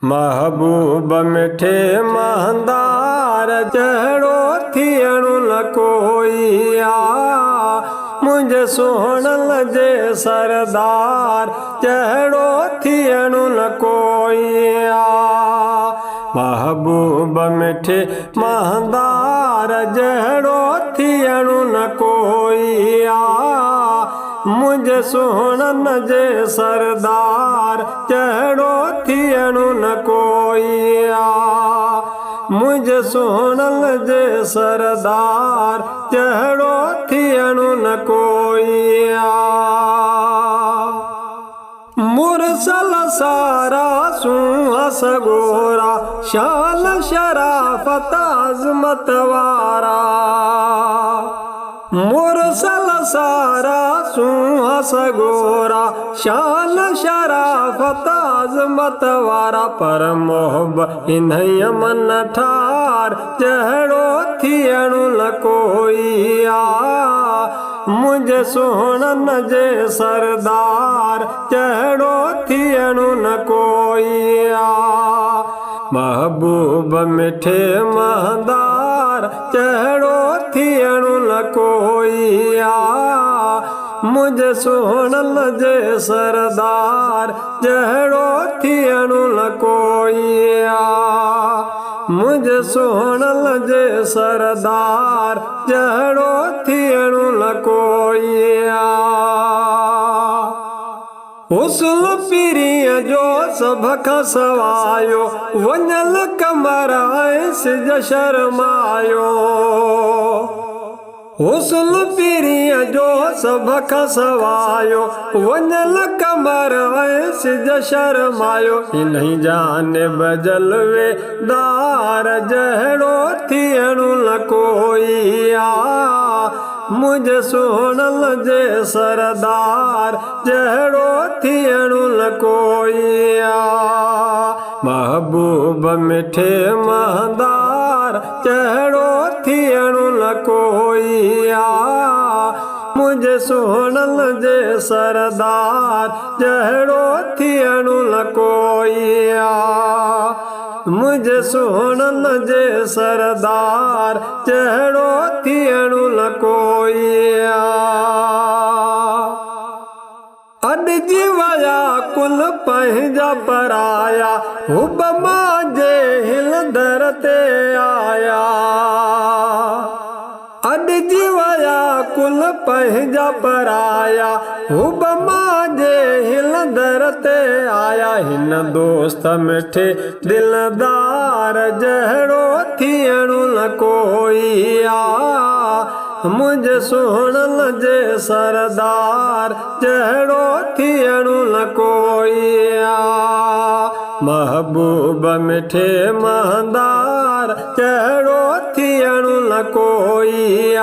महबूब मिठे महंदार जहिड़ो थियणु न कोई आ। मुंहिंजे सुहिणल जे सरदार जहिड़ो थियणु न कोई आ। महबूब मिठे महंदार जहिड़ो थियणु न कोई आ। मुंहिंजे सुहिणन जे सरदार जहिड़ो थियणु न कोई आ। मुंहिंजे सुहिणन जे सरदार जहिड़ो थियणु न कोई आ। मुरसल सारा सुहस गोरा शान शराफत अज़मत वारा। मुरसल सारा सुहस गोरा शान शराफत अज़मत वारा। पर मोहब इन्हई मन ठार जहिड़ो थियणु न कोई आ। मुंहिंजे सुहिणन जे सरदार जहिड़ो थियणु न कोई आ। महबूब मिठे महंदार जहिड़ो थियणु न कोई आ। मुंहिंजे सुहिणन जे सरदार जहिड़ो थियणु न कोई आ। मुंहिंजे सुहिणन जे सरदार जहिड़ो थियणु न कोई आ। हुस्न पीरीअ जो सभ खां सवायो वञल कमर ऐं सिज शर्मायो। हुस्न पीरीअ जो सभ खां सवायो वञल कमर ऐं सिज शर्मायो। इन्ही जानिब जलवेदार जहिड़ो थियणु न कोई आ। मुंहिंजे सुहिणन जे सरदार जहिड़ो थियणु न कोई आ। महबूब मिठे महंदार जहिड़ो थियणु न कोई आ। मुंहिंजे सुहिणन जे सरदार जहिड़ो थियणु न कोई आ। मुंहिंजे सुहिणन जे सरदार जहिड़ो थियणु न कोई आ। अॼु जी वया कुल पंहिंजा पराया हुब मां जे हिल दर ते आया। अॼु जी वया कुल पंहिंजा पराया हुब मां जे हिल दर ते आया। हिन दोस्त मिठे दिलदार जहिड़ो थियणु न कोई आ। मुंहिंजे सुहिणन जे सरदार जहिड़ो थियणु न कोई आ। महबूब मिठे महंदार जहिड़ो थियणु न कोई आ।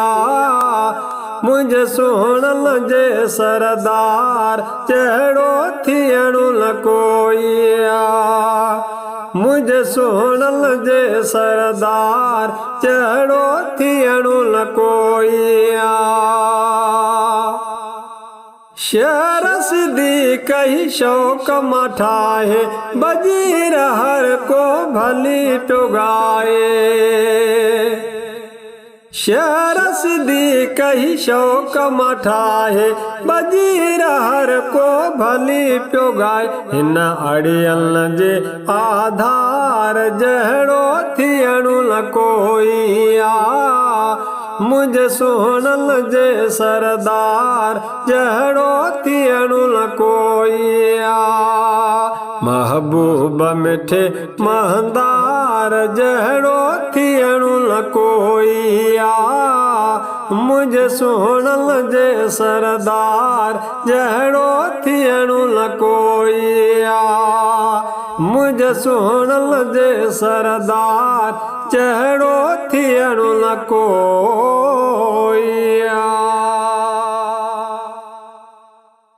मुंहिंजे सुहिणन जे सरदार जहिड़ो थियणु न कोई आ। मुंहिंजे सुहिणन जे सरदार जहिड़ो थियणु न कोई आ। शेर सिद्दीक़ ही शौक़ मां ठाहे वज़ीर हर को भली टुगाए। शेर सिद्दीक़ ही शौक़ मां ठाहे वज़ीर हर को भली टुगाए। हिन अड़ियल जे आधार जहिड़ो थियणु न कोई आ। मुंहिंजे सुहिणन जे सरदार जहिड़ो थियणु न कोई आ। महबूब मिठे महंदार जहिड़ो थियणु न कोई आ। मुंहिंजे सुहिणन जे सरदार जहिड़ो थियणु न कोई आ। मुंहिंजे सुहिणन जे सरदार जहिड़ो थियणु न कोई आ।